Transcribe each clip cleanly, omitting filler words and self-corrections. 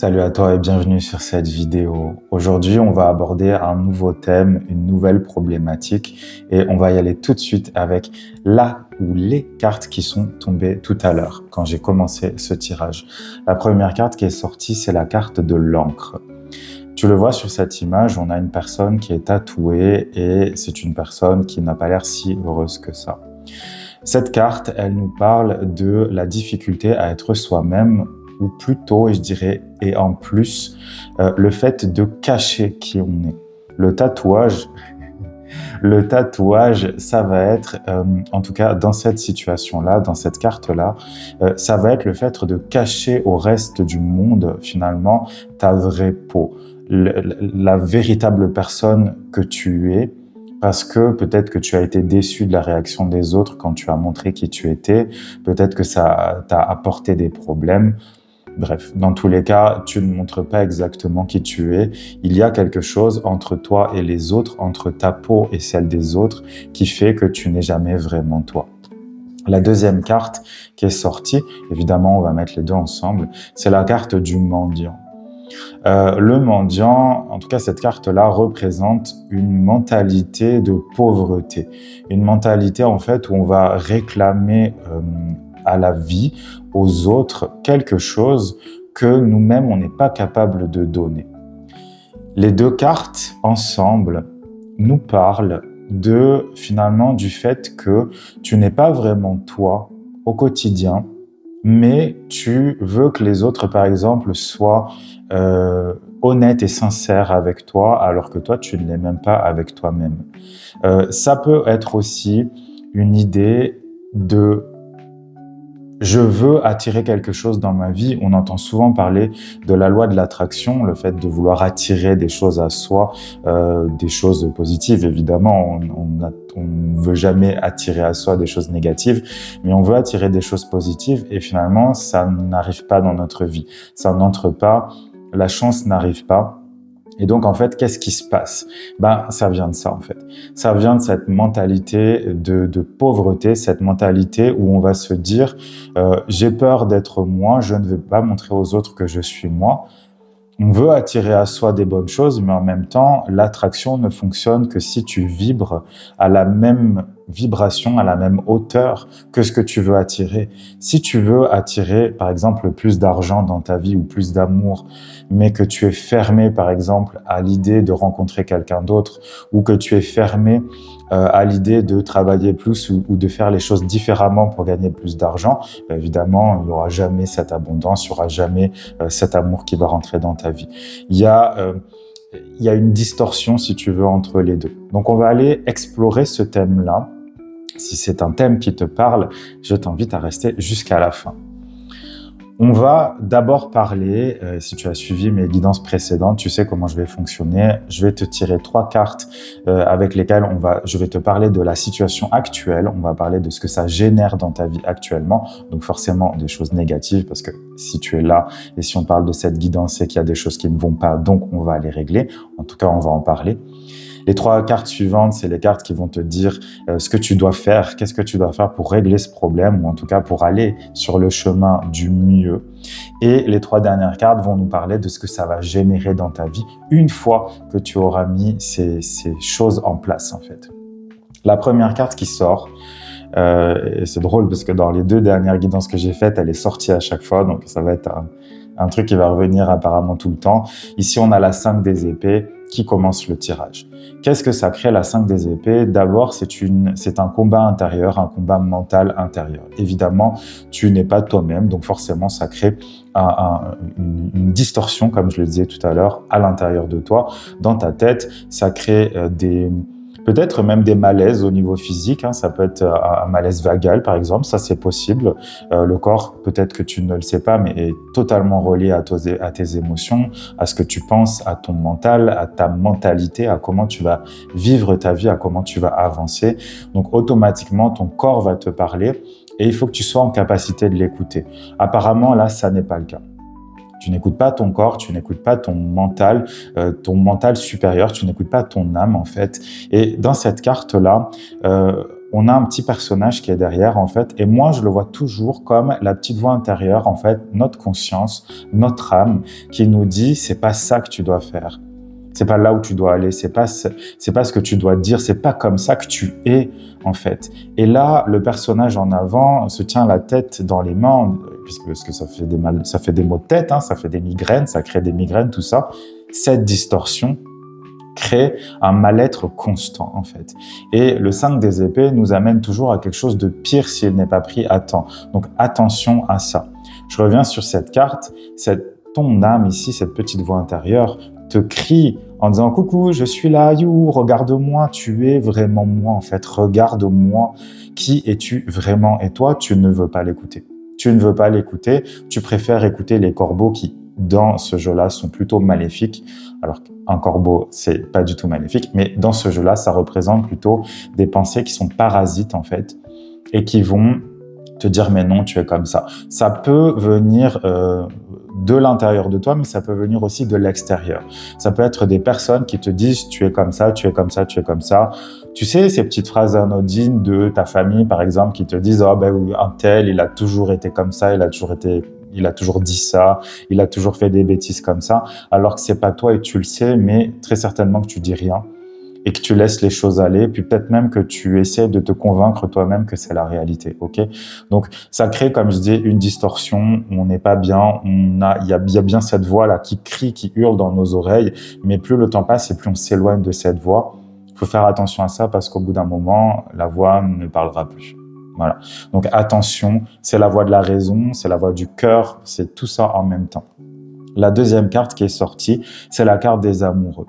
Salut à toi et bienvenue sur cette vidéo. Aujourd'hui, on va aborder un nouveau thème, une nouvelle problématique et on va y aller tout de suite avec la ou les cartes qui sont tombées tout à l'heure quand j'ai commencé ce tirage. La première carte qui est sortie, c'est la carte de l'encre. Tu le vois sur cette image, on a une personne qui est tatouée et c'est une personne qui n'a pas l'air si heureuse que ça. Cette carte, elle nous parle de la difficulté à être soi-même, ou plutôt, et je dirais, et en plus, le fait de cacher qui on est. Le tatouage, ça va être, en tout cas dans cette situation-là, dans cette carte-là, ça va être le fait de cacher au reste du monde, finalement, ta vraie peau, la véritable personne que tu es, parce que peut-être que tu as été déçu de la réaction des autres quand tu as montré qui tu étais, peut-être que ça t'a apporté des problèmes. Bref, dans tous les cas, tu ne montres pas exactement qui tu es. Il y a quelque chose entre toi et les autres, entre ta peau et celle des autres, qui fait que tu n'es jamais vraiment toi. La deuxième carte qui est sortie, évidemment, on va mettre les deux ensemble, c'est la carte du mendiant. Le mendiant, en tout cas cette carte-là, représente une mentalité de pauvreté. Une mentalité en fait où on va réclamer à la vie, aux autres, quelque chose que nous-mêmes, on n'est pas capable de donner. Les deux cartes, ensemble, nous parlent finalement, du fait que tu n'es pas vraiment toi au quotidien, mais tu veux que les autres, par exemple, soient honnêtes et sincères avec toi, alors que toi, tu ne l'es même pas avec toi-même. Ça peut être aussi une idée de je veux attirer quelque chose dans ma vie. On entend souvent parler de la loi de l'attraction, le fait de vouloir attirer des choses à soi, des choses positives évidemment. On ne veut jamais attirer à soi des choses négatives, mais on veut attirer des choses positives et finalement ça n'arrive pas dans notre vie. Ça n'entre pas, la chance n'arrive pas. Et donc, en fait, qu'est-ce qui se passe? Ça vient de ça, en fait. Ça vient de cette mentalité de pauvreté, cette mentalité où on va se dire j'ai peur d'être moi, je ne veux pas montrer aux autres que je suis moi. On veut attirer à soi des bonnes choses, mais en même temps, l'attraction ne fonctionne que si tu vibres à la même vibration, à la même hauteur que ce que tu veux attirer. Si tu veux attirer, par exemple, plus d'argent dans ta vie ou plus d'amour, mais que tu es fermé, par exemple, à l'idée de rencontrer quelqu'un d'autre ou que tu es fermé à l'idée de travailler plus ou de faire les choses différemment pour gagner plus d'argent, évidemment, il n'y aura jamais cette abondance, il n'y aura jamais cet amour qui va rentrer dans ta vie. Il y a une distorsion, si tu veux, entre les deux. Donc, on va aller explorer ce thème-là. Si c'est un thème qui te parle, je t'invite à rester jusqu'à la fin. On va d'abord parler, si tu as suivi mes guidances précédentes, tu sais comment je vais fonctionner. Je vais te tirer 3 cartes avec lesquelles je vais te parler de la situation actuelle. On va parler de ce que ça génère dans ta vie actuellement. Donc forcément des choses négatives parce que si tu es là et si on parle de cette guidance, c'est qu'il y a des choses qui ne vont pas. Donc on va les régler. En tout cas, on va en parler. Les 3 cartes suivantes, c'est les cartes qui vont te dire ce que tu dois faire, qu'est-ce que tu dois faire pour régler ce problème, ou en tout cas pour aller sur le chemin du mieux. Et les 3 dernières cartes vont nous parler de ce que ça va générer dans ta vie une fois que tu auras mis ces choses en place, en fait. La première carte qui sort, et c'est drôle parce que dans les 2 dernières guidances que j'ai faites, elle est sortie à chaque fois, donc ça va être un truc qui va revenir apparemment tout le temps. Ici, on a la 5 des épées qui commence le tirage. Qu'est-ce que ça crée, la 5 des épées? D'abord, c'est un combat intérieur, un combat mental intérieur. Évidemment, tu n'es pas toi-même, donc forcément, ça crée une distorsion, comme je le disais tout à l'heure, à l'intérieur de toi, dans ta tête. Ça crée peut-être même des malaises au niveau physique, hein. Ça peut être un malaise vagal, par exemple, ça c'est possible. Le corps, peut-être que tu ne le sais pas, mais est totalement relié à tes émotions, à ce que tu penses, à ton mental, à ta mentalité, à comment tu vas vivre ta vie, à comment tu vas avancer. Donc automatiquement, ton corps va te parler et il faut que tu sois en capacité de l'écouter. Apparemment, là, ça n'est pas le cas. Tu n'écoutes pas ton corps, tu n'écoutes pas ton mental supérieur, tu n'écoutes pas ton âme en fait. Et dans cette carte-là, on a un petit personnage qui est derrière, en fait, et moi, je le vois toujours comme la petite voix intérieure, en fait, notre conscience, notre âme, qui nous dit, c'est pas ça que tu dois faire. C'est pas là où tu dois aller, c'est pas ce que tu dois dire, c'est pas comme ça que tu es, en fait. Et là, le personnage en avant se tient la tête dans les mains, parce que ça fait des maux de tête, hein, ça fait des migraines, ça crée des migraines, tout ça. Cette distorsion crée un mal-être constant, en fait. Et le 5 des épées nous amène toujours à quelque chose de pire s'il n'est pas pris à temps. Donc, attention à ça. Je reviens sur cette carte, ton âme ici, cette petite voix intérieure, te crie en disant « Coucou, je suis là, you, regarde-moi, tu es vraiment moi, en fait, regarde-moi, qui es-tu vraiment ?» Et toi, tu ne veux pas l'écouter. Tu ne veux pas l'écouter, tu préfères écouter les corbeaux qui, dans ce jeu-là, sont plutôt maléfiques. Alors qu'un corbeau, c'est pas du tout maléfique, mais dans ce jeu-là, ça représente plutôt des pensées qui sont parasites, en fait, et qui vont te dire « mais non, tu es comme ça ». Ça peut venir de l'intérieur de toi, mais ça peut venir aussi de l'extérieur. Ça peut être des personnes qui te disent « tu es comme ça, tu es comme ça, tu es comme ça ». Tu sais, ces petites phrases anodines de ta famille, par exemple, qui te disent « oh ben un tel, il a toujours été comme ça, il a toujours dit ça, il a toujours fait des bêtises comme ça », alors que c'est pas toi et tu le sais, mais très certainement que tu dis rien et que tu laisses les choses aller, puis peut-être même que tu essaies de te convaincre toi-même que c'est la réalité, ok? Donc, ça crée, comme je dis, une distorsion, on n'est pas bien, il y a bien cette voix-là qui crie, qui hurle dans nos oreilles, mais plus le temps passe et plus on s'éloigne de cette voix. Il faut faire attention à ça parce qu'au bout d'un moment, la voix ne parlera plus. Voilà. Donc, attention, c'est la voix de la raison, c'est la voix du cœur, c'est tout ça en même temps. La deuxième carte qui est sortie, c'est la carte des amoureux.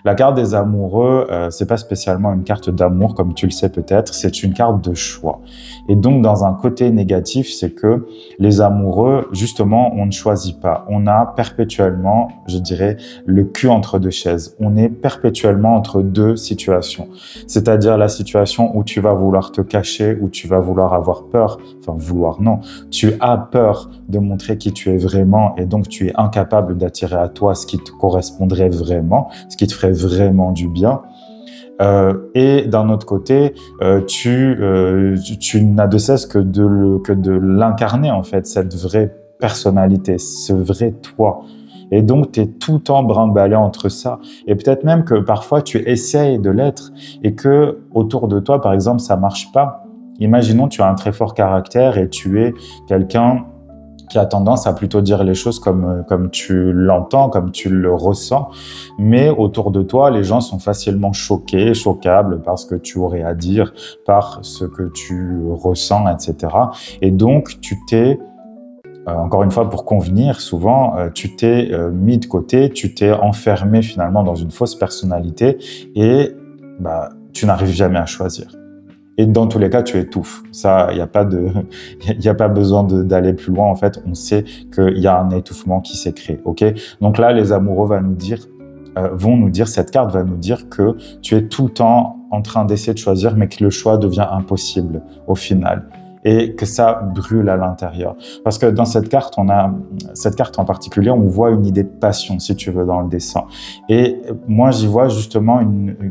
La carte des amoureux, c'est pas spécialement une carte d'amour, comme tu le sais peut-être, c'est une carte de choix. Et donc, dans un côté négatif, c'est que les amoureux, justement, on ne choisit pas. On a perpétuellement, je dirais, le cul entre deux chaises. On est perpétuellement entre deux situations. C'est-à-dire la situation où tu vas vouloir te cacher, où tu vas vouloir avoir peur, enfin vouloir non, tu as peur de montrer qui tu es vraiment et donc tu es incapable d'attirer à toi ce qui te correspondrait vraiment, ce qui te ferait vraiment du bien. Et d'un autre côté, tu n'as de cesse que de l'incarner, en fait, cette vraie personnalité, ce vrai toi. Et donc, tu es tout le temps brinque-ballé entre ça. Et peut-être même que parfois, tu essayes de l'être et que autour de toi, par exemple, ça marche pas. Imaginons, tu as un très fort caractère et tu es quelqu'un qui a tendance à plutôt dire les choses comme tu l'entends, comme tu le ressens. Mais autour de toi, les gens sont facilement choqués, choquables par ce que tu aurais à dire, par ce que tu ressens, etc. Et donc, tu t'es, encore une fois, pour convenir, souvent, tu t'es mis de côté, tu t'es enfermé finalement dans une fausse personnalité et tu n'arrives jamais à choisir. Et dans tous les cas, tu étouffes. Ça, il n'y a pas besoin d'aller plus loin. En fait, on sait qu'il y a un étouffement qui s'est créé. Ok. Donc là, les amoureux vont nous dire, cette carte va nous dire que tu es tout le temps en train d'essayer de choisir, mais que le choix devient impossible au final. Et que ça brûle à l'intérieur. Parce que dans cette carte en particulier, on voit une idée de passion, si tu veux, dans le dessin. Et moi, j'y vois justement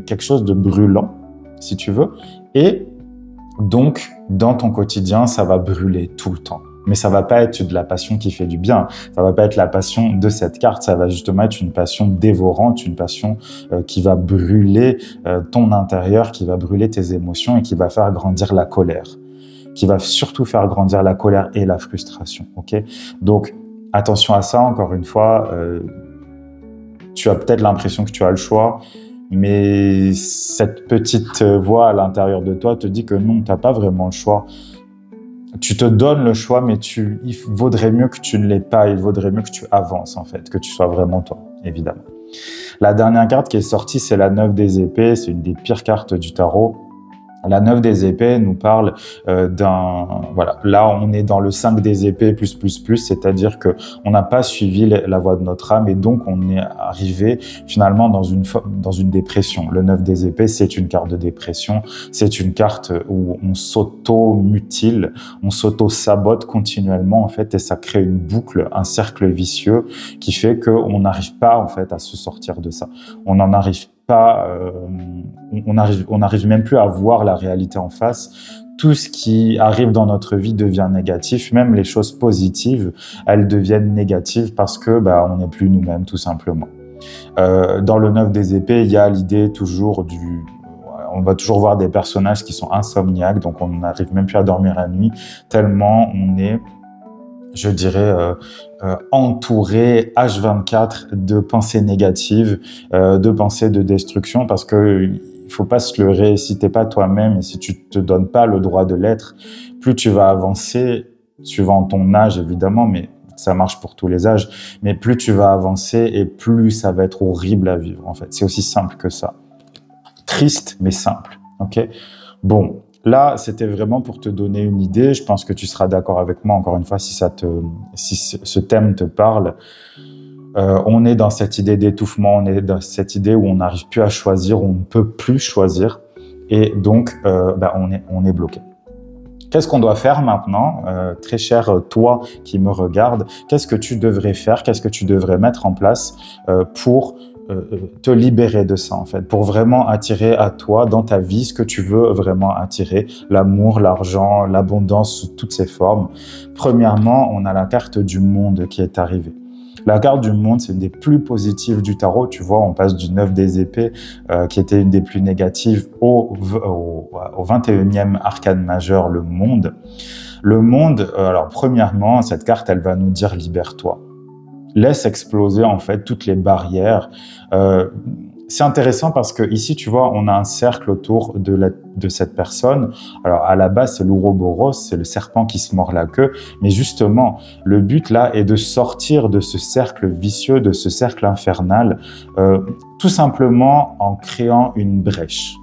quelque chose de brûlant, si tu veux. Et donc, dans ton quotidien, ça va brûler tout le temps. Mais ça va pas être de la passion qui fait du bien. Ça va pas être la passion de cette carte. Ça va justement être une passion dévorante, une passion qui va brûler ton intérieur, qui va brûler tes émotions et qui va faire grandir la colère. Qui va surtout faire grandir la colère et la frustration. Ok ? Donc, attention à ça, encore une fois. Tu as peut-être l'impression que tu as le choix. Mais cette petite voix à l'intérieur de toi te dit que non, tu n'as pas vraiment le choix. Tu te donnes le choix, mais il vaudrait mieux que tu ne l'aies pas. Il vaudrait mieux que tu avances, en fait, que tu sois vraiment toi, évidemment. La dernière carte qui est sortie, c'est la 9 des épées. C'est une des pires cartes du tarot. La 9 des épées nous parle voilà, là on est dans le 5 des épées plus, c'est-à-dire que on n'a pas suivi la voie de notre âme et donc on est arrivé finalement dans une dépression. Le 9 des épées, c'est une carte de dépression, c'est une carte où on s'auto-mutile, on s'auto-sabote continuellement en fait et ça crée une boucle, un cercle vicieux qui fait qu'on n'arrive pas en fait à se sortir de ça. On n'en arrive pas on n'arrive même plus à voir la réalité en face. Tout ce qui arrive dans notre vie devient négatif, même les choses positives, elles deviennent négatives parce que on n'est plus nous-mêmes tout simplement. Dans le 9 des épées, il y a l'idée toujours on va toujours voir des personnages qui sont insomniaques, donc on n'arrive même plus à dormir la nuit, tellement on est, je dirais, entouré H24 de pensées négatives, de pensées de destruction, parce que il faut pas se leurrer, si t'es pas toi-même et si tu te donnes pas le droit de l'être, plus tu vas avancer, suivant ton âge évidemment, mais ça marche pour tous les âges, mais plus tu vas avancer et plus ça va être horrible à vivre en fait. C'est aussi simple que ça. Triste, mais simple, ok? Bon, là, c'était vraiment pour te donner une idée. Je pense que tu seras d'accord avec moi, encore une fois, si ce thème te parle. On est dans cette idée d'étouffement, on est dans cette idée où on n'arrive plus à choisir, on ne peut plus choisir, et donc on est bloqué. Qu'est-ce qu'on doit faire maintenant, très cher toi qui me regarde? Qu'est-ce que tu devrais faire? Qu'est-ce que tu devrais mettre en place pour te libérer de ça en fait, pour vraiment attirer à toi dans ta vie ce que tu veux vraiment attirer, l'amour, l'argent, l'abondance sous toutes ses formes? Premièrement, on a la carte du monde qui est arrivée. La carte du monde, c'est une des plus positives du tarot. Tu vois, on passe du 9 des épées, qui était une des plus négatives, au 21e arcane majeur, le monde. Le monde, alors premièrement, cette carte, elle va nous dire « libère-toi ». Laisse exploser en fait toutes les barrières. C'est intéressant parce que ici, tu vois, on a un cercle autour de cette personne. Alors à la base, c'est l'Ouroboros, c'est le serpent qui se mord la queue. Mais justement, le but là est de sortir de ce cercle vicieux, de ce cercle infernal, tout simplement en créant une brèche.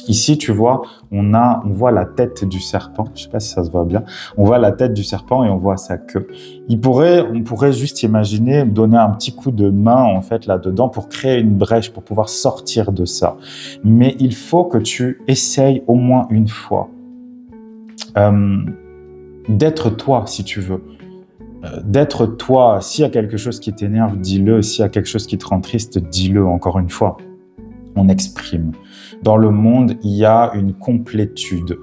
Ici, tu vois, on voit la tête du serpent. Je sais pas si ça se voit bien. On voit la tête du serpent et on voit sa queue. On pourrait juste imaginer donner un petit coup de main, en fait, là-dedans pour créer une brèche, pour pouvoir sortir de ça. Mais il faut que tu essayes au moins une fois d'être toi, si tu veux. D'être toi. S'il y a quelque chose qui t'énerve, dis-le. S'il y a quelque chose qui te rend triste, dis-le encore une fois. On exprime. Dans le monde, il y a une complétude.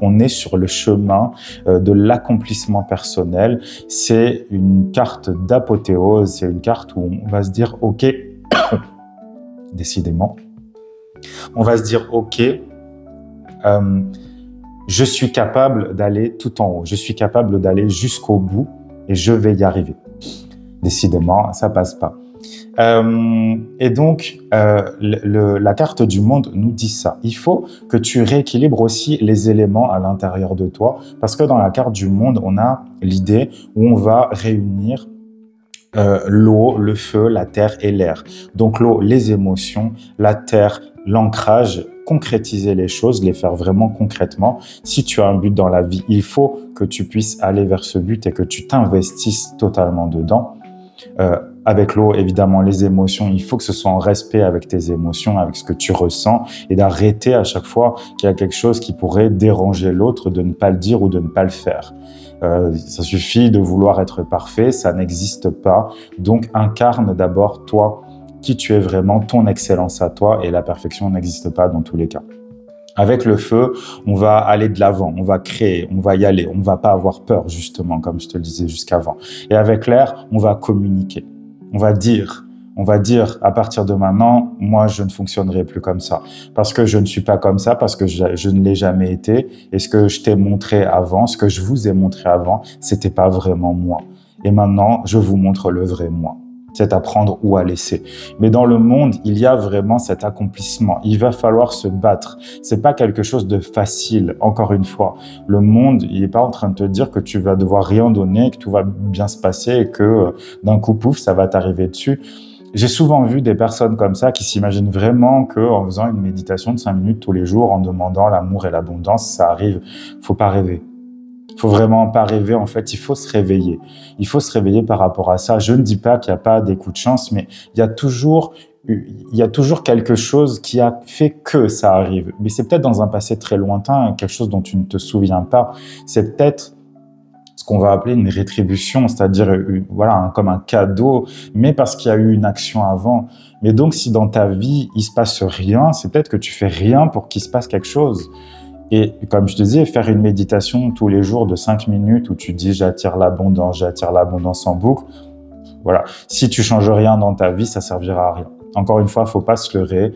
On est sur le chemin de l'accomplissement personnel. C'est une carte d'apothéose. C'est une carte où on va se dire « Ok », décidément, on va se dire « Ok, je suis capable d'aller tout en haut. Je suis capable d'aller jusqu'au bout et je vais y arriver. » Décidément, ça passe pas. Et donc, la carte du monde nous dit ça. Il faut que tu rééquilibres aussi les éléments à l'intérieur de toi, parce que dans la carte du monde, on a l'idée où on va réunir l'eau, le feu, la terre et l'air. Donc l'eau, les émotions, la terre, l'ancrage, concrétiser les choses, les faire vraiment concrètement. Si tu as un but dans la vie, il faut que tu puisses aller vers ce but et que tu t'investisses totalement dedans. Avec l'eau, évidemment, les émotions, il faut que ce soit en respect avec tes émotions, avec ce que tu ressens, et d'arrêter à chaque fois qu'il y a quelque chose qui pourrait déranger l'autre, de ne pas le dire ou de ne pas le faire. Ça suffit de vouloir être parfait, ça n'existe pas. Donc, incarne d'abord toi, qui tu es vraiment, ton excellence à toi, et la perfection n'existe pas dans tous les cas. Avec le feu, on va aller de l'avant, on va créer, on va y aller, on ne va pas avoir peur, justement, comme je te le disais jusqu'avant. Et avec l'air, on va communiquer, on va dire à partir de maintenant, moi, je ne fonctionnerai plus comme ça. Parce que je ne suis pas comme ça, parce que je ne l'ai jamais été. Et ce que je t'ai montré avant, ce que je vous ai montré avant, c'était pas vraiment moi. Et maintenant, je vous montre le vrai moi. C'est à prendre ou à laisser. Mais dans le monde, il y a vraiment cet accomplissement. Il va falloir se battre. C'est pas quelque chose de facile. Encore une fois, le monde, il est pas en train de te dire que tu vas devoir rien donner, que tout va bien se passer et que d'un coup, pouf, ça va t'arriver dessus. J'ai souvent vu des personnes comme ça qui s'imaginent vraiment qu'en faisant une méditation de 5 minutes tous les jours, en demandant l'amour et l'abondance, ça arrive. Faut pas rêver. Faut vraiment pas rêver, en fait, il faut se réveiller. Il faut se réveiller par rapport à ça. Je ne dis pas qu'il n'y a pas des coups de chance, mais il y a toujours quelque chose qui a fait que ça arrive. Mais c'est peut-être dans un passé très lointain, quelque chose dont tu ne te souviens pas. C'est peut-être ce qu'on va appeler une rétribution, c'est-à-dire voilà, comme un cadeau, mais parce qu'il y a eu une action avant. Mais donc, si dans ta vie, il se passe rien, c'est peut-être que tu fais rien pour qu'il se passe quelque chose. Et comme je te disais, faire une méditation tous les jours de 5 minutes où tu dis j'attire l'abondance en boucle, voilà. Si tu changes rien dans ta vie, ça servira à rien. Encore une fois, faut pas se leurrer.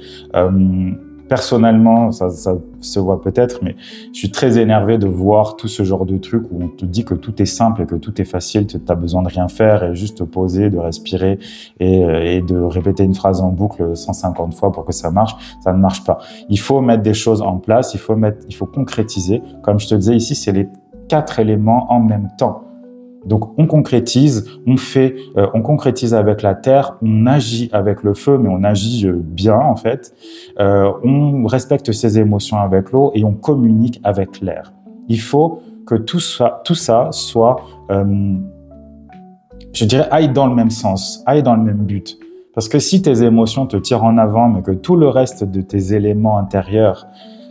Personnellement, ça se voit peut-être, mais je suis très énervé de voir tout ce genre de trucs où on te dit que tout est simple et que tout est facile, tu n'as besoin de rien faire et juste te poser, de respirer et de répéter une phrase en boucle 150 fois pour que ça marche. Ça ne marche pas. Il faut mettre des choses en place, il faut concrétiser. Comme je te disais ici, c'est les 4 éléments en même temps. Donc, on concrétise, on concrétise avec la terre, on agit avec le feu, mais on agit bien, en fait. On respecte ses émotions avec l'eau et on communique avec l'air. Il faut que tout ça soit, je dirais, aille dans le même sens, aille dans le même but. Parce que si tes émotions te tirent en avant, mais que tout le reste de tes éléments intérieurs,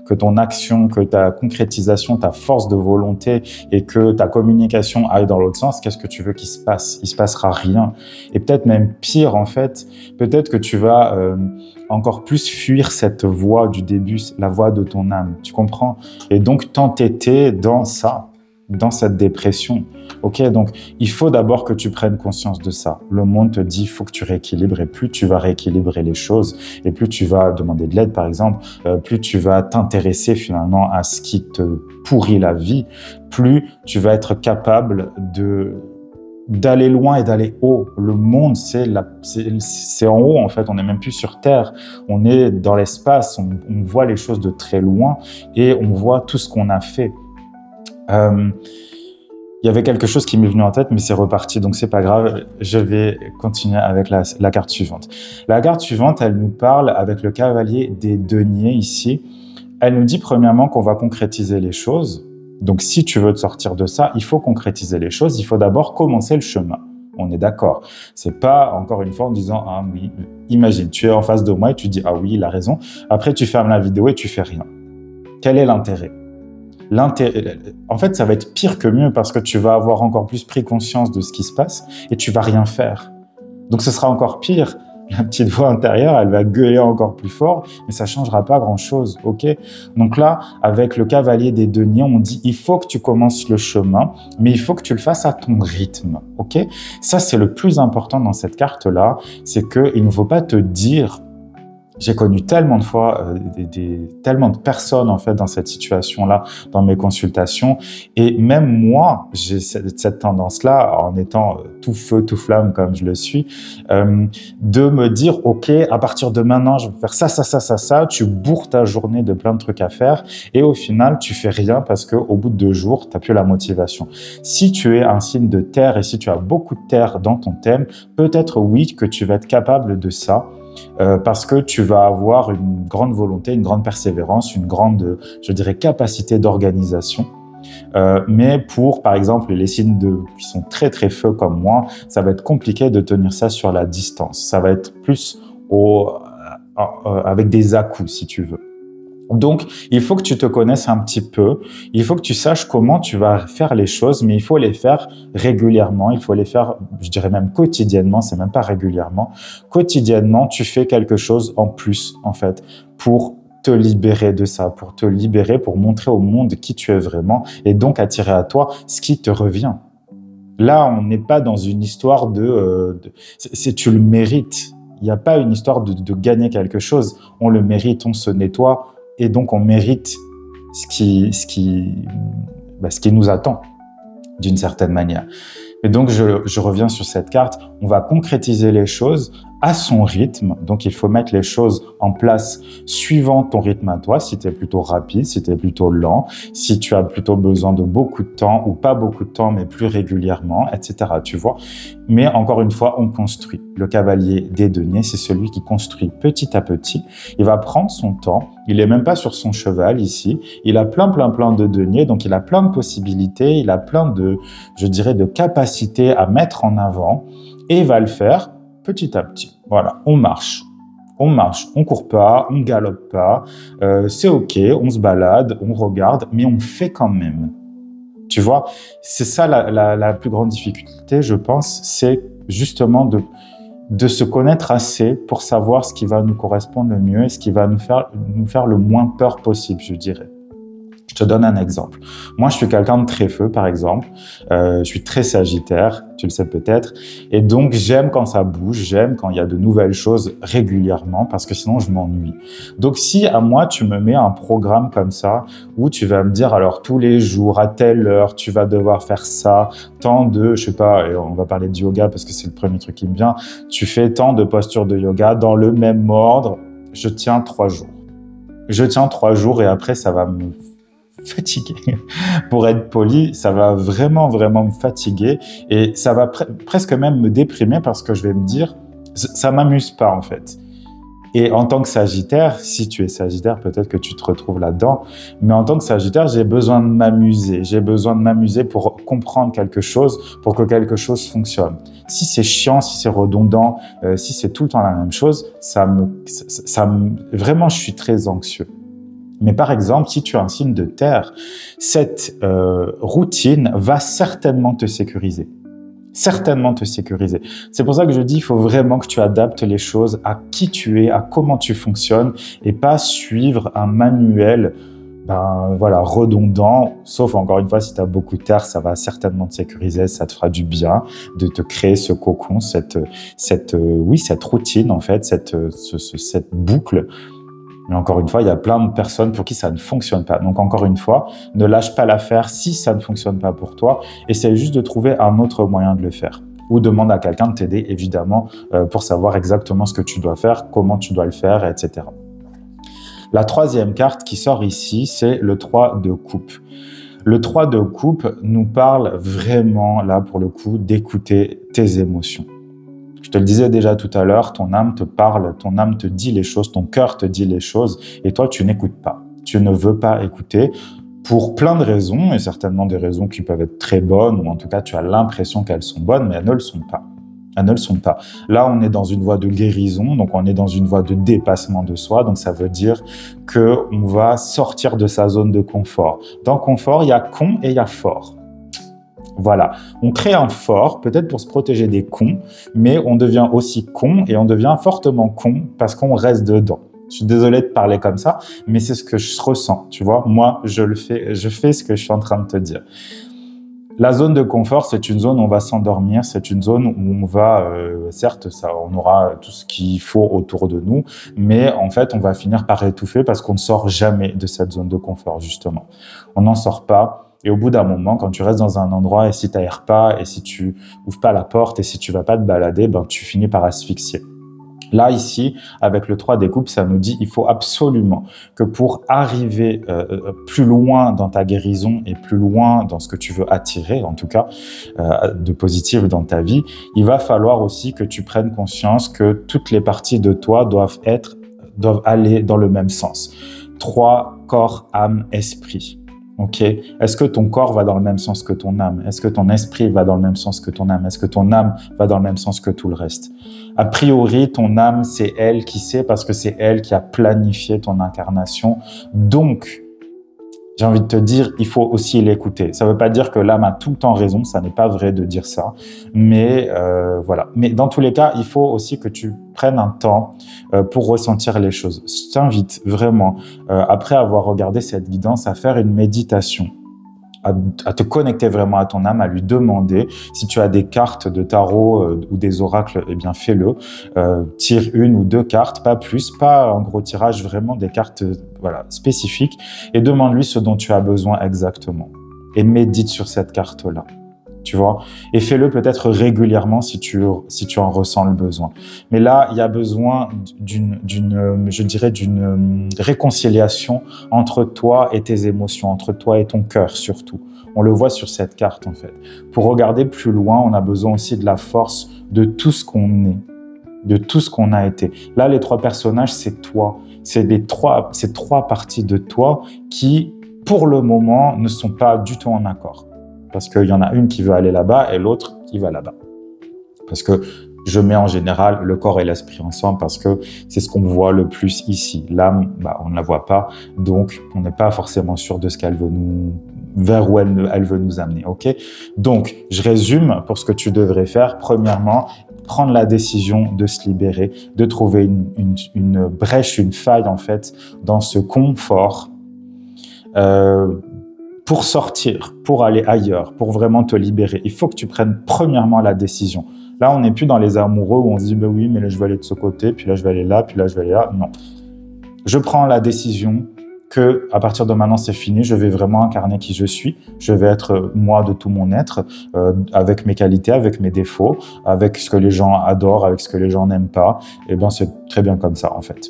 que ton action, que ta concrétisation, ta force de volonté et que ta communication aille dans l'autre sens, qu'est-ce que tu veux qu'il se passe? Il se passera rien. Et peut-être même pire, en fait, peut-être que tu vas encore plus fuir cette voie du début, la voie de ton âme. Tu comprends? Et donc t'entêter dans ça, dans cette dépression. Ok, donc il faut d'abord que tu prennes conscience de ça. Le monde te dit, il faut que tu rééquilibres, et plus tu vas rééquilibrer les choses, et plus tu vas demander de l'aide, par exemple, plus tu vas t'intéresser finalement à ce qui te pourrit la vie, plus tu vas être capable d'aller loin et d'aller haut. Le monde, c'est en haut, en fait. On n'est même plus sur Terre. On est dans l'espace. On voit les choses de très loin et on voit tout ce qu'on a fait. Il y avait quelque chose qui m'est venu en tête, mais c'est reparti, donc c'est pas grave. Je vais continuer avec la carte suivante. La carte suivante, elle nous parle avec le cavalier des deniers ici. Elle nous dit premièrement qu'on va concrétiser les choses. Donc si tu veux te sortir de ça, il faut concrétiser les choses. Il faut d'abord commencer le chemin. On est d'accord. C'est pas encore une fois en disant ah oui. Imagine, tu es en face de moi et tu dis ah oui, il a raison. Après tu fermes la vidéo et tu fais rien. Quel est l'intérêt? En fait, ça va être pire que mieux parce que tu vas avoir encore plus pris conscience de ce qui se passe et tu vas rien faire. Donc, ce sera encore pire. La petite voix intérieure, elle va gueuler encore plus fort, mais ça changera pas grand-chose, ok? Donc là, avec le cavalier des deniers, on dit il faut que tu commences le chemin, mais il faut que tu le fasses à ton rythme, ok? Ça, c'est le plus important dans cette carte-là, c'est qu'il ne faut pas te dire. J'ai connu tellement de fois tellement de personnes en fait dans cette situation-là, dans mes consultations, et même moi, j'ai cette tendance-là, en étant tout feu, tout flamme comme je le suis, de me dire ok, à partir de maintenant, je vais faire ça. Tu bourres ta journée de plein de trucs à faire, et au final, tu fais rien parce que au bout de 2 jours, t'as plus la motivation. Si tu es un signe de terre et si tu as beaucoup de terre dans ton thème, peut-être oui que tu vas être capable de ça. Parce que tu vas avoir une grande volonté, une grande persévérance, une grande, je dirais, capacité d'organisation. Mais pour, par exemple, les signes qui sont très très feu comme moi, ça va être compliqué de tenir ça sur la distance. Ça va être plus avec des à-coups, si tu veux. Donc, il faut que tu te connaisses un petit peu, il faut que tu saches comment tu vas faire les choses, mais il faut les faire régulièrement, il faut les faire, je dirais même quotidiennement, c'est même pas régulièrement. Quotidiennement, tu fais quelque chose en plus, en fait, pour te libérer de ça, pour te libérer, pour montrer au monde qui tu es vraiment et donc attirer à toi ce qui te revient. Là, on n'est pas dans une histoire c'est tu le mérites. Il n'y a pas une histoire de gagner quelque chose. On le mérite, on se nettoie. Et donc, on mérite ce qui nous attend, d'une certaine manière. Et donc, je reviens sur cette carte. On va concrétiser les choses à son rythme. Donc, il faut mettre les choses en place suivant ton rythme à toi. Si tu es plutôt rapide, si tu es plutôt lent, si tu as plutôt besoin de beaucoup de temps ou pas beaucoup de temps, mais plus régulièrement, etc. Tu vois? Mais encore une fois, on construit. Le cavalier des deniers, c'est celui qui construit petit à petit. Il va prendre son temps. Il est même pas sur son cheval ici. Il a plein de deniers. Donc, il a plein de possibilités. Il a plein de, je dirais, de capacités à mettre en avant. Et il va le faire petit à petit. Voilà, on marche, on court pas, on galope pas, c'est ok, on se balade, on regarde, mais on fait quand même. Tu vois, c'est ça la plus grande difficulté, je pense, c'est justement de se connaître assez pour savoir ce qui va nous correspondre le mieux et ce qui va nous faire le moins peur possible, je dirais. Je te donne un exemple. Moi, je suis quelqu'un de très feu, par exemple. Je suis très sagittaire, tu le sais peut-être. Et donc, j'aime quand ça bouge, j'aime quand il y a de nouvelles choses régulièrement, parce que sinon, je m'ennuie. Donc, si à moi, tu me mets un programme comme ça, où tu vas me dire, alors, tous les jours, à telle heure, tu vas devoir faire ça, tant de, je sais pas, et on va parler de yoga, parce que c'est le premier truc qui me vient, tu fais tant de postures de yoga dans le même ordre, je tiens 3 jours. Je tiens 3 jours et après, ça va me fatigué. Pour être poli, ça va vraiment me fatiguer et ça va presque même me déprimer parce que je vais me dire, ça m'amuse pas en fait. Et en tant que Sagittaire, si tu es Sagittaire, peut-être que tu te retrouves là-dedans, mais en tant que Sagittaire, j'ai besoin de m'amuser. J'ai besoin de m'amuser pour comprendre quelque chose, pour que quelque chose fonctionne. Si c'est chiant, si c'est redondant, si c'est tout le temps la même chose, vraiment, je suis très anxieux. Mais par exemple, si tu as un signe de terre, cette routine va certainement te sécuriser. Certainement te sécuriser. C'est pour ça que je dis, il faut vraiment que tu adaptes les choses à qui tu es, à comment tu fonctionnes, et pas suivre un manuel redondant, sauf encore une fois, si tu as beaucoup de terre, ça va certainement te sécuriser, ça te fera du bien de te créer ce cocon, cette routine en fait, cette boucle. Mais encore une fois, il y a plein de personnes pour qui ça ne fonctionne pas. Donc encore une fois, ne lâche pas l'affaire si ça ne fonctionne pas pour toi. Essaye juste de trouver un autre moyen de le faire. Ou demande à quelqu'un de t'aider, évidemment, pour savoir exactement ce que tu dois faire, comment tu dois le faire, etc. La troisième carte qui sort ici, c'est le 3 de coupe. Le 3 de coupe nous parle vraiment, là, pour le coup, d'écouter tes émotions. Je te le disais déjà tout à l'heure, ton âme te parle, ton âme te dit les choses, ton cœur te dit les choses, et toi, tu n'écoutes pas. Tu ne veux pas écouter pour plein de raisons, et certainement des raisons qui peuvent être très bonnes, ou en tout cas, tu as l'impression qu'elles sont bonnes, mais elles ne le sont pas. Elles ne le sont pas. Là, on est dans une voie de guérison, donc on est dans une voie de dépassement de soi, donc ça veut dire qu'on va sortir de sa zone de confort. Dans confort, il y a con et il y a fort. Voilà, on crée un fort, peut-être pour se protéger des cons, mais on devient aussi con et on devient fortement con parce qu'on reste dedans. Je suis désolé de parler comme ça, mais c'est ce que je ressens, tu vois. Moi, je fais ce que je suis en train de te dire. La zone de confort, c'est une zone où on va s'endormir, c'est une zone où on va, certes, on aura tout ce qu'il faut autour de nous, mais en fait, on va finir par étouffer parce qu'on ne sort jamais de cette zone de confort, justement. On n'en sort pas. Et au bout d'un moment, quand tu restes dans un endroit et si tu n'aères pas, et si tu ouvres pas la porte, et si tu vas pas te balader, tu finis par asphyxier. Là, ici, avec le 3 des coupes, ça nous dit il faut absolument que pour arriver plus loin dans ta guérison et plus loin dans ce que tu veux attirer, en tout cas, de positif dans ta vie, il va falloir aussi que tu prennes conscience que toutes les parties de toi doivent aller dans le même sens. 3, corps, âme, esprit. Ok. Est-ce que ton corps va dans le même sens que ton âme? Est-ce que ton esprit va dans le même sens que ton âme? Est-ce que ton âme va dans le même sens que tout le reste? A priori, ton âme, c'est elle qui sait parce que c'est elle qui a planifié ton incarnation. Donc, j'ai envie de te dire, il faut aussi l'écouter. Ça ne veut pas dire que l'âme a tout le temps raison, ça n'est pas vrai de dire ça. Mais voilà. Mais dans tous les cas, il faut aussi que tu prennes un temps pour ressentir les choses. Je t'invite vraiment, après avoir regardé cette guidance, à faire une méditation, à te connecter vraiment à ton âme, à lui demander si tu as des cartes de tarot ou des oracles, eh bien fais-le. Tire 1 ou 2 cartes, pas plus, pas en gros tirage, vraiment des cartes spécifiques, et demande-lui ce dont tu as besoin exactement. Et médite sur cette carte-là. Tu vois, et fais-le peut-être régulièrement si tu en ressens le besoin. Mais là, il y a besoin d'une réconciliation entre toi et tes émotions, entre toi et ton cœur surtout. On le voit sur cette carte en fait. Pour regarder plus loin, on a besoin aussi de la force de tout ce qu'on est, de tout ce qu'on a été. Là, les 3 personnages, c'est toi. C'est 3 parties de toi qui, pour le moment, ne sont pas du tout en accord. Parce qu'il y en a une qui veut aller là-bas et l'autre qui va là-bas. Parce que je mets en général le corps et l'esprit ensemble parce que c'est ce qu'on voit le plus ici. L'âme, on ne la voit pas, donc on n'est pas forcément sûr de ce qu'elle veut nous vers où elle veut nous amener, ok? Donc, je résume pour ce que tu devrais faire. Premièrement, prendre la décision de se libérer, de trouver une brèche, une faille, en fait, dans ce confort pour sortir, pour aller ailleurs, pour vraiment te libérer. Il faut que tu prennes premièrement la décision. Là, on n'est plus dans les amoureux où on se dit, ben oui, mais là, je vais aller de ce côté, puis là, je vais aller là, puis là, je vais aller là. Non. Je prends la décision que à partir de maintenant, c'est fini. Je vais vraiment incarner qui je suis. Je vais être moi de tout mon être, avec mes qualités, avec mes défauts, avec ce que les gens adorent, avec ce que les gens n'aiment pas. Et bien, c'est très bien comme ça, en fait.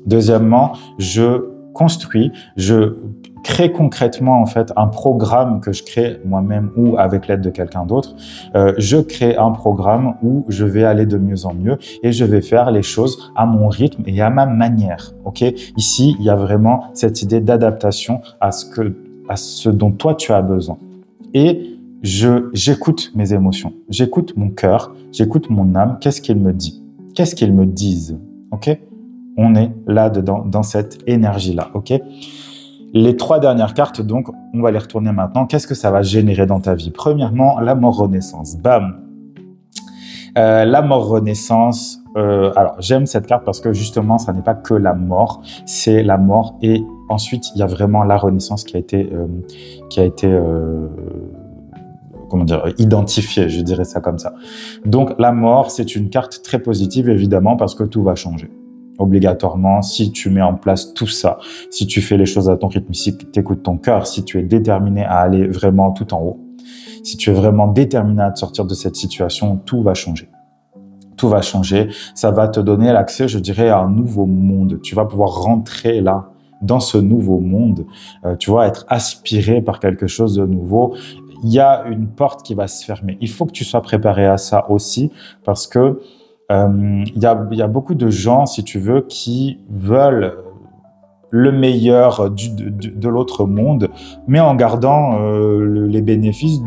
Deuxièmement, je construis, je crée concrètement en fait un programme que je crée moi-même ou avec l'aide de quelqu'un d'autre. Je crée un programme où je vais aller de mieux en mieux et je vais faire les choses à mon rythme et à ma manière. Ok? Ici, il y a vraiment cette idée d'adaptation à ce dont toi tu as besoin. Et j'écoute mes émotions, j'écoute mon cœur, j'écoute mon âme. Qu'est-ce qu'il me dit? Qu'est-ce qu'ils me disent? Ok? On est là-dedans, dans cette énergie-là, ok? Les 3 dernières cartes, donc, on va les retourner maintenant. Qu'est-ce que ça va générer dans ta vie? Premièrement, la mort-renaissance. Bam! La mort-renaissance. Alors, j'aime cette carte parce que justement, ça n'est pas que la mort, c'est la mort et ensuite, il y a vraiment la renaissance qui a été comment dire, identifiée, je dirais ça comme ça. Donc, la mort, c'est une carte très positive, évidemment, parce que tout va changer. Obligatoirement, si tu mets en place tout ça, si tu fais les choses à ton rythme, si tu écoutes ton cœur, si tu es déterminé à aller vraiment tout en haut, si tu es vraiment déterminé à te sortir de cette situation, tout va changer. Tout va changer. Ça va te donner l'accès, je dirais, à un nouveau monde. Tu vas pouvoir rentrer là, dans ce nouveau monde. Tu vas être aspiré par quelque chose de nouveau. Il y a une porte qui va se fermer. Il faut que tu sois préparé à ça aussi parce que il y a beaucoup de gens, si tu veux, qui veulent le meilleur de l'autre monde, mais en gardant les bénéfices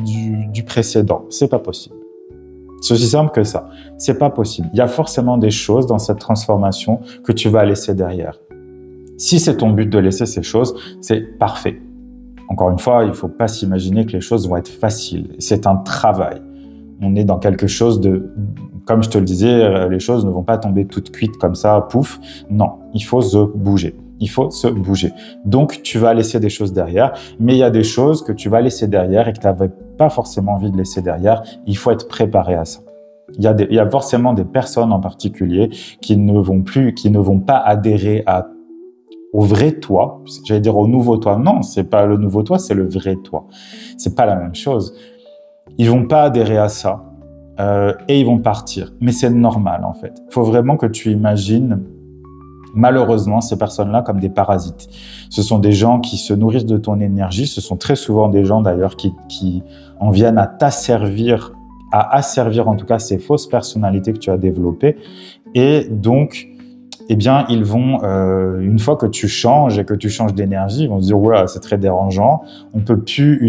du précédent. C'est pas possible. C'est aussi simple que ça. C'est pas possible. Il y a forcément des choses dans cette transformation que tu vas laisser derrière. Si c'est ton but de laisser ces choses, c'est parfait. Encore une fois, il faut pas s'imaginer que les choses vont être faciles. C'est un travail. On est dans quelque chose de... Comme je te le disais, les choses ne vont pas tomber toutes cuites comme ça, pouf. Non, il faut se bouger. Il faut se bouger. Donc, tu vas laisser des choses derrière, mais il y a des choses que tu vas laisser derrière et que tu n'avais pas forcément envie de laisser derrière. Il faut être préparé à ça. Il y a forcément des personnes en particulier qui ne vont pas adhérer au vrai toi. J'allais dire au nouveau toi. Non, c'est pas le nouveau toi, c'est le vrai toi. C'est pas la même chose. Ils vont pas adhérer à ça. Et ils vont partir. Mais c'est normal, en fait. Il faut vraiment que tu imagines, malheureusement, ces personnes-là comme des parasites. Ce sont des gens qui se nourrissent de ton énergie. Ce sont très souvent des gens, d'ailleurs, qui en viennent à t'asservir, à asservir, en tout cas, ces fausses personnalités que tu as développées. Et donc, eh bien, ils vont, une fois que tu changes et que tu changes d'énergie, ils vont se dire, ouais, c'est très dérangeant, on peut plus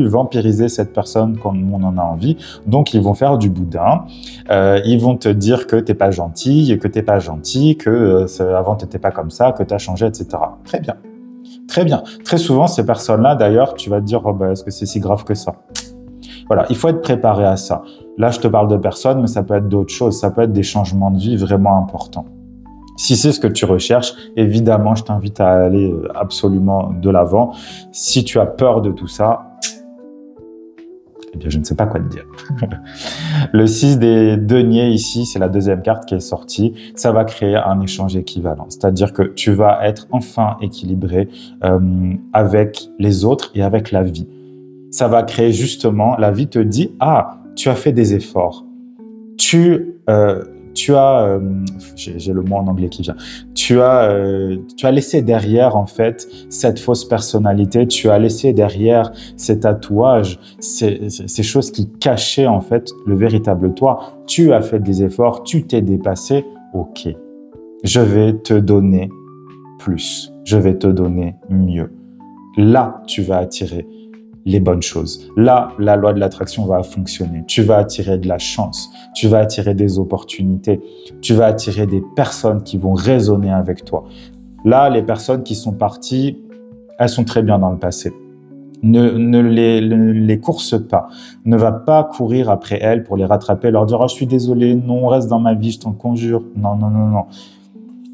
vampiriser cette personne comme on en a envie. Donc, ils vont faire du boudin. Ils vont te dire que t'es pas gentil, que t'es pas gentil, que avant t'étais pas comme ça, que t'as changé, etc. Très bien. Très bien. Très souvent, ces personnes-là, d'ailleurs, tu vas te dire, oh, bah, est-ce que c'est si grave que ça? Voilà, il faut être préparé à ça. Là, je te parle de personnes, mais ça peut être d'autres choses. Ça peut être des changements de vie vraiment importants. Si c'est ce que tu recherches, évidemment, je t'invite à aller absolument de l'avant. Si tu as peur de tout ça, eh bien, je ne sais pas quoi te dire. Le 6 des deniers ici, c'est la deuxième carte qui est sortie. Ça va créer un échange équivalent. C'est-à-dire que tu vas être enfin équilibré avec les autres et avec la vie. Ça va créer justement, la vie te dit, ah, tu as fait des efforts. Tu as, j'ai le mot en anglais qui vient, tu as laissé derrière en fait cette fausse personnalité, tu as laissé derrière ces tatouages, ces choses qui cachaient en fait le véritable toi. Tu as fait des efforts, tu t'es dépassé, ok. Je vais te donner plus, je vais te donner mieux. Là, tu vas attirer les bonnes choses. Là, la loi de l'attraction va fonctionner. Tu vas attirer de la chance, tu vas attirer des opportunités, tu vas attirer des personnes qui vont résonner avec toi. Là, les personnes qui sont parties, elles sont très bien dans le passé. Ne les course pas. Ne va pas courir après elles pour les rattraper, leur dire « Oh, je suis désolé, non, reste dans ma vie, je t'en conjure. » Non, non, non, non.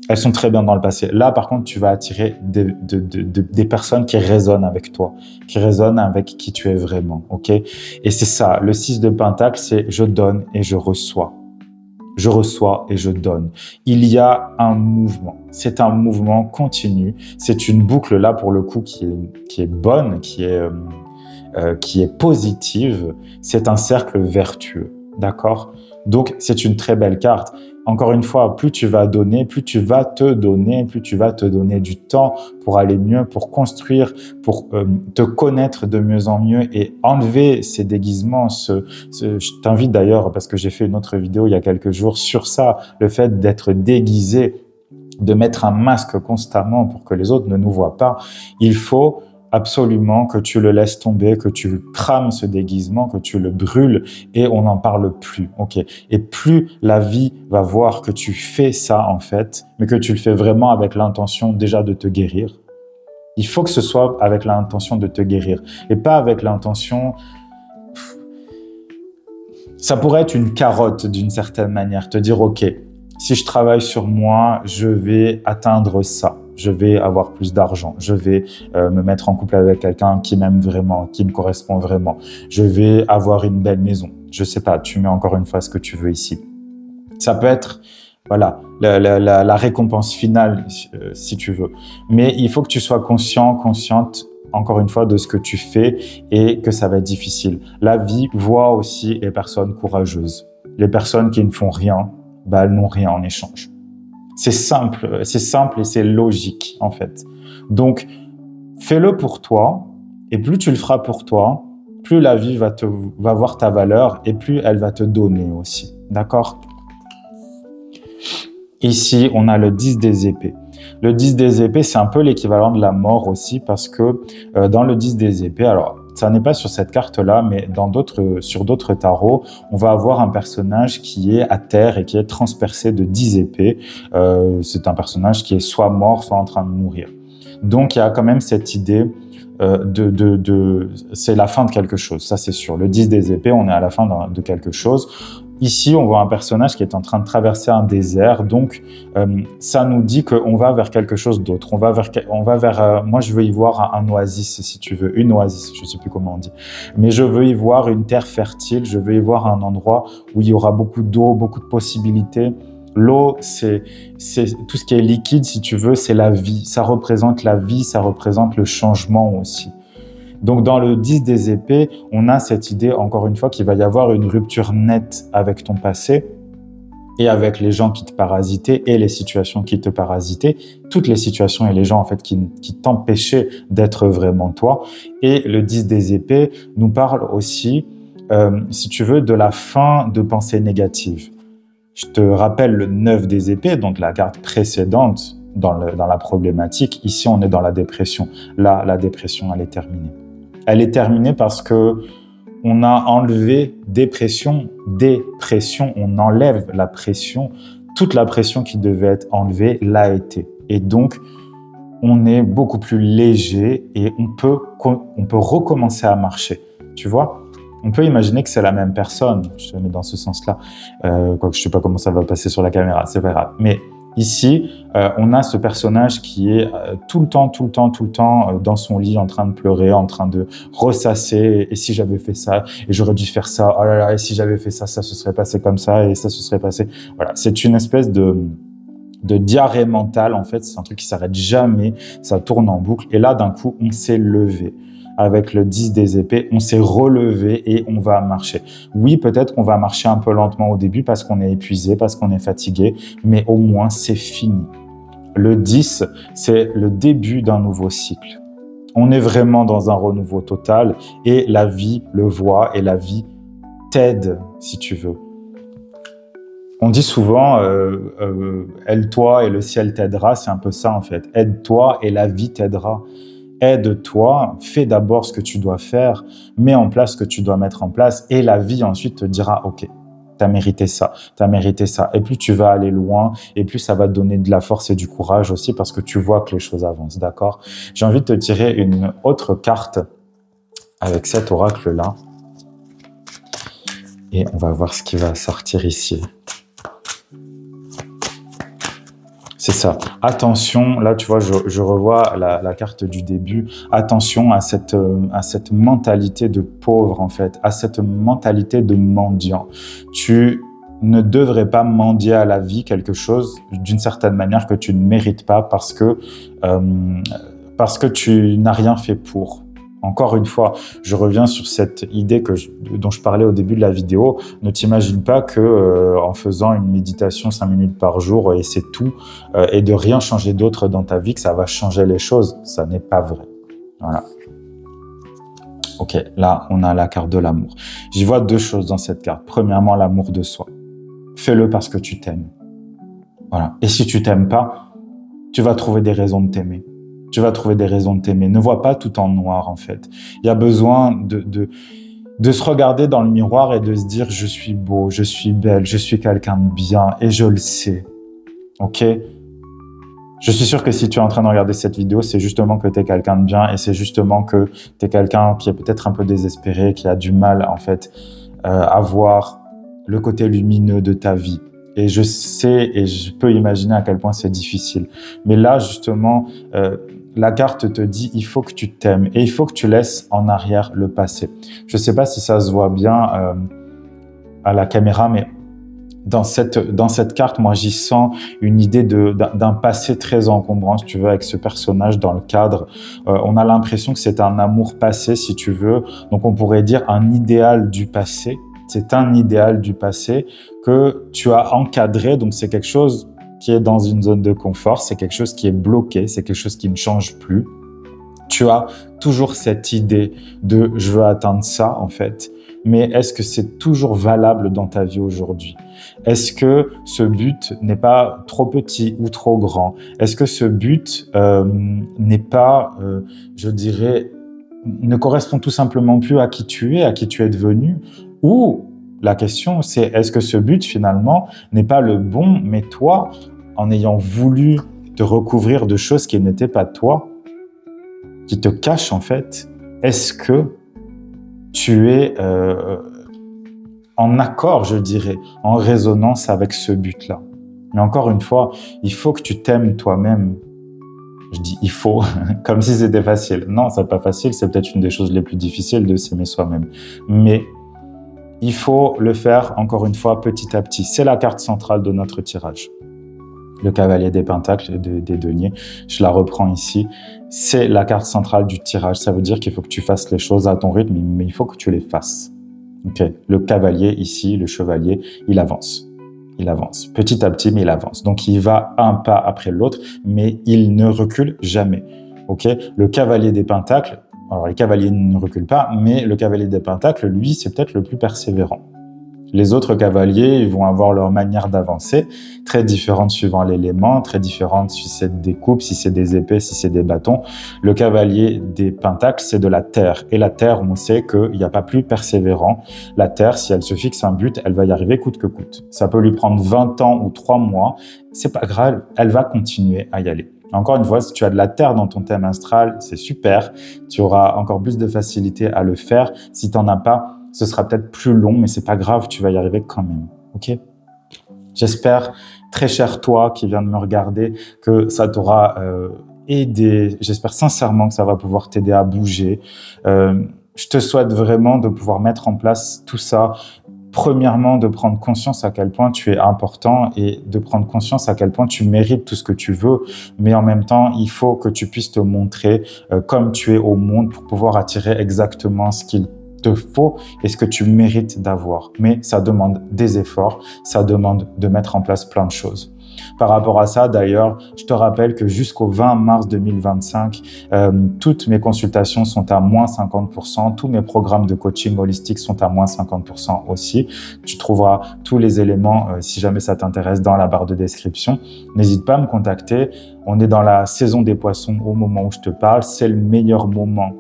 Elles sont très bien dans le passé. Là, par contre, tu vas attirer des personnes qui résonnent avec toi, qui résonnent avec qui tu es vraiment, ok? Et c'est ça, le 6 de Pentacle, c'est « je donne et je reçois ». Je reçois et je donne. Il y a un mouvement. C'est un mouvement continu. C'est une boucle là pour le coup qui est bonne, qui est positive. C'est un cercle vertueux. D'accord? Donc, c'est une très belle carte. Encore une fois, plus tu vas donner, plus tu vas te donner, plus tu vas te donner du temps pour aller mieux, pour construire, pour te connaître de mieux en mieux et enlever ces déguisements. Je t'invite d'ailleurs, parce que j'ai fait une autre vidéo il y a quelques jours sur ça, le fait d'être déguisé, de mettre un masque constamment pour que les autres ne nous voient pas. Il faut absolument que tu le laisses tomber, que tu crames ce déguisement, que tu le brûles et on n'en parle plus. Ok. Et plus la vie va voir que tu fais ça en fait, mais que tu le fais vraiment avec l'intention déjà de te guérir. Il faut que ce soit avec l'intention de te guérir et pas avec l'intention. Ça pourrait être une carotte d'une certaine manière, te dire ok, si je travaille sur moi, je vais atteindre ça. Je vais avoir plus d'argent, je vais me mettre en couple avec quelqu'un qui m'aime vraiment, qui me correspond vraiment. Je vais avoir une belle maison. Je sais pas, tu mets encore une fois ce que tu veux ici. Ça peut être, voilà, la récompense finale, si tu veux. Mais il faut que tu sois conscient, consciente, encore une fois, de ce que tu fais et que ça va être difficile. La vie voit aussi les personnes courageuses. Les personnes qui ne font rien, bah, elles n'ont rien en échange. C'est simple et c'est logique, en fait. Donc, fais-le pour toi, et plus tu le feras pour toi, plus la vie va voir ta valeur, et plus elle va te donner aussi. D'accord? Ici, on a le 10 des épées. Le 10 des épées, c'est un peu l'équivalent de la mort aussi, parce que dans le 10 des épées, alors, ça n'est pas sur cette carte-là, mais sur d'autres tarots, on va avoir un personnage qui est à terre et qui est transpercé de 10 épées. C'est un personnage qui est soit mort, soit en train de mourir. Donc, il y a quand même cette idée c'est la fin de quelque chose, ça c'est sûr. Le 10 des épées, on est à la fin de quelque chose. Ici, on voit un personnage qui est en train de traverser un désert, donc ça nous dit qu'on va vers quelque chose d'autre. On va vers moi je veux y voir un oasis, si tu veux, une oasis, je ne sais plus comment on dit. Mais je veux y voir une terre fertile, je veux y voir un endroit où il y aura beaucoup d'eau, beaucoup de possibilités. L'eau, c'est tout ce qui est liquide, si tu veux, c'est la vie. Ça représente la vie, ça représente le changement aussi. Donc, dans le 10 des épées, on a cette idée, encore une fois, qu'il va y avoir une rupture nette avec ton passé et avec les gens qui te parasitaient et les situations qui te parasitaient, toutes les situations et les gens, en fait, qui t'empêchaient d'être vraiment toi. Et le 10 des épées nous parle aussi, si tu veux, de la fin de pensées négatives. Je te rappelle le 9 des épées, donc la carte précédente dans la problématique. Ici, on est dans la dépression. Là, la dépression, elle est terminée. Elle est terminée parce que on a enlevé dépression, on enlève la pression. Toute la pression qui devait être enlevée l'a été. Et donc, on est beaucoup plus léger et on peut recommencer à marcher. Tu vois ? On peut imaginer que c'est la même personne, je te mets dans ce sens-là, quoique je ne sais pas comment ça va passer sur la caméra, c'est pas grave. Mais ici, on a ce personnage qui est tout le temps dans son lit, en train de pleurer, en train de ressasser. Et si j'avais fait ça, et j'aurais dû faire ça, oh là là, et si j'avais fait ça, ça se serait passé comme ça, et ça se serait passé. Voilà, c'est une espèce de diarrhée mentale, en fait, c'est un truc qui s'arrête jamais, ça tourne en boucle. Et là, d'un coup, on s'est levé. Avec le 10 des épées, on s'est relevé et on va marcher. Oui, peut-être qu'on va marcher un peu lentement au début parce qu'on est épuisé, parce qu'on est fatigué, mais au moins c'est fini. Le 10, c'est le début d'un nouveau cycle. On est vraiment dans un renouveau total et la vie le voit et la vie t'aide, si tu veux. On dit souvent aide-toi et le ciel t'aidera, c'est un peu ça en fait. Aide-toi et la vie t'aidera. Aide-toi, fais d'abord ce que tu dois faire, mets en place ce que tu dois mettre en place et la vie ensuite te dira « Ok, t'as mérité ça, t'as mérité ça ». Et plus tu vas aller loin et plus ça va te donner de la force et du courage aussi parce que tu vois que les choses avancent, d'accord? J'ai envie de te tirer une autre carte avec cet oracle-là. Et on va voir ce qui va sortir ici. C'est ça. Attention, là, tu vois, je revois la carte du début. Attention à cette mentalité de pauvre, en fait, à cette mentalité de mendiant. Tu ne devrais pas mendier à la vie quelque chose d'une certaine manière que tu ne mérites pas parce que tu n'as rien fait pour. Encore une fois, je reviens sur cette idée dont je parlais au début de la vidéo. Ne t'imagine pas que en faisant une méditation 5 minutes par jour et c'est tout, et de rien changer d'autre dans ta vie, que ça va changer les choses. Ça n'est pas vrai. Voilà. Ok, là, on a la carte de l'amour. J'y vois 2 choses dans cette carte. Premièrement, l'amour de soi. Fais-le parce que tu t'aimes. Voilà. Et si tu t'aimes pas, tu vas trouver des raisons de t'aimer. Tu vas trouver des raisons de t'aimer. Ne vois pas tout en noir, en fait. Il y a besoin de se regarder dans le miroir et de se dire « je suis beau, je suis belle, je suis quelqu'un de bien et je le sais ». Ok ? Je suis sûr que si tu es en train de regarder cette vidéo, c'est justement que tu es quelqu'un de bien et c'est justement que tu es quelqu'un qui est peut-être un peu désespéré, qui a du mal, en fait, à voir le côté lumineux de ta vie. Et je sais et je peux imaginer à quel point c'est difficile. Mais là, justement, la carte te dit il faut que tu t'aimes et il faut que tu laisses en arrière le passé. Je ne sais pas si ça se voit bien à la caméra, mais dans cette carte, moi, j'y sens une idée d'un passé très encombrant, si tu veux, avec ce personnage dans le cadre. On a l'impression que c'est un amour passé, si tu veux. Donc, on pourrait dire un idéal du passé. C'est un idéal du passé que tu as encadré. Donc, c'est quelque chose qui est dans une zone de confort. C'est quelque chose qui est bloqué. C'est quelque chose qui ne change plus. Tu as toujours cette idée de « je veux atteindre ça », en fait. Mais est-ce que c'est toujours valable dans ta vie aujourd'hui? Est-ce que ce but n'est pas trop petit ou trop grand? Est-ce que ce but n'est pas, je dirais, ne correspond tout simplement plus à qui tu es devenu? Ou la question, c'est est-ce que ce but, finalement, n'est pas le bon, mais toi, en ayant voulu te recouvrir de choses qui n'étaient pas toi, qui te cachent en fait, est-ce que tu es en accord, je dirais, en résonance avec ce but-là? Mais encore une fois, il faut que tu t'aimes toi-même. Je dis il faut, comme si c'était facile. Non, c'est pas facile, c'est peut-être une des choses les plus difficiles de s'aimer soi-même. Mais il faut le faire, encore une fois, petit à petit. C'est la carte centrale de notre tirage. Le cavalier des pentacles et des deniers. Je la reprends ici. C'est la carte centrale du tirage. Ça veut dire qu'il faut que tu fasses les choses à ton rythme, mais il faut que tu les fasses. Okay. Le cavalier ici, le chevalier, il avance. Il avance. Petit à petit, mais il avance. Donc, il va un pas après l'autre, mais il ne recule jamais. Okay. Le cavalier des pentacles, alors les cavaliers ne reculent pas, mais le cavalier des pentacles, lui, c'est peut-être le plus persévérant. Les autres cavaliers, ils vont avoir leur manière d'avancer, très différente suivant l'élément, très différente si c'est des coupes, si c'est des épées, si c'est des bâtons. Le cavalier des pentacles, c'est de la terre. Et la terre, on sait qu'il n'y a pas plus persévérant. La terre, si elle se fixe un but, elle va y arriver coûte que coûte. Ça peut lui prendre 20 ans ou 3 mois. C'est pas grave, elle va continuer à y aller. Encore une fois, si tu as de la terre dans ton thème astral, c'est super. Tu auras encore plus de facilité à le faire. Si tu n'en as pas, ce sera peut-être plus long, mais c'est pas grave, tu vas y arriver quand même. Ok? J'espère, très cher toi qui viens de me regarder, que ça t'aura aidé. J'espère sincèrement que ça va pouvoir t'aider à bouger. Je te souhaite vraiment de pouvoir mettre en place tout ça. Premièrement, de prendre conscience à quel point tu es important et de prendre conscience à quel point tu mérites tout ce que tu veux. Mais en même temps, il faut que tu puisses te montrer comme tu es au monde pour pouvoir attirer exactement ce qu'il te faut et ce que tu mérites d'avoir. Mais ça demande des efforts, ça demande de mettre en place plein de choses. Par rapport à ça, d'ailleurs, je te rappelle que jusqu'au 20 mars 2025, toutes mes consultations sont à moins 50%, tous mes programmes de coaching holistique sont à moins 50% aussi. Tu trouveras tous les éléments, si jamais ça t'intéresse, dans la barre de description. N'hésite pas à me contacter. On est dans la saison des poissons au moment où je te parle. C'est le meilleur moment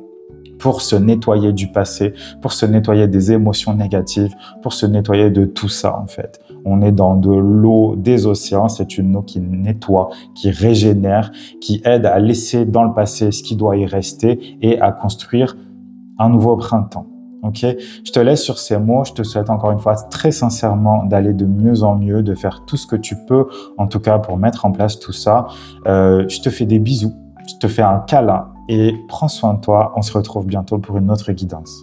pour se nettoyer du passé, pour se nettoyer des émotions négatives, pour se nettoyer de tout ça en fait. On est dans de l'eau des océans, c'est une eau qui nettoie, qui régénère, qui aide à laisser dans le passé ce qui doit y rester et à construire un nouveau printemps. Ok, je te laisse sur ces mots. Je te souhaite encore une fois très sincèrement d'aller de mieux en mieux, de faire tout ce que tu peux, en tout cas pour mettre en place tout ça. Je te fais des bisous, je te fais un câlin et prends soin de toi. On se retrouve bientôt pour une autre guidance.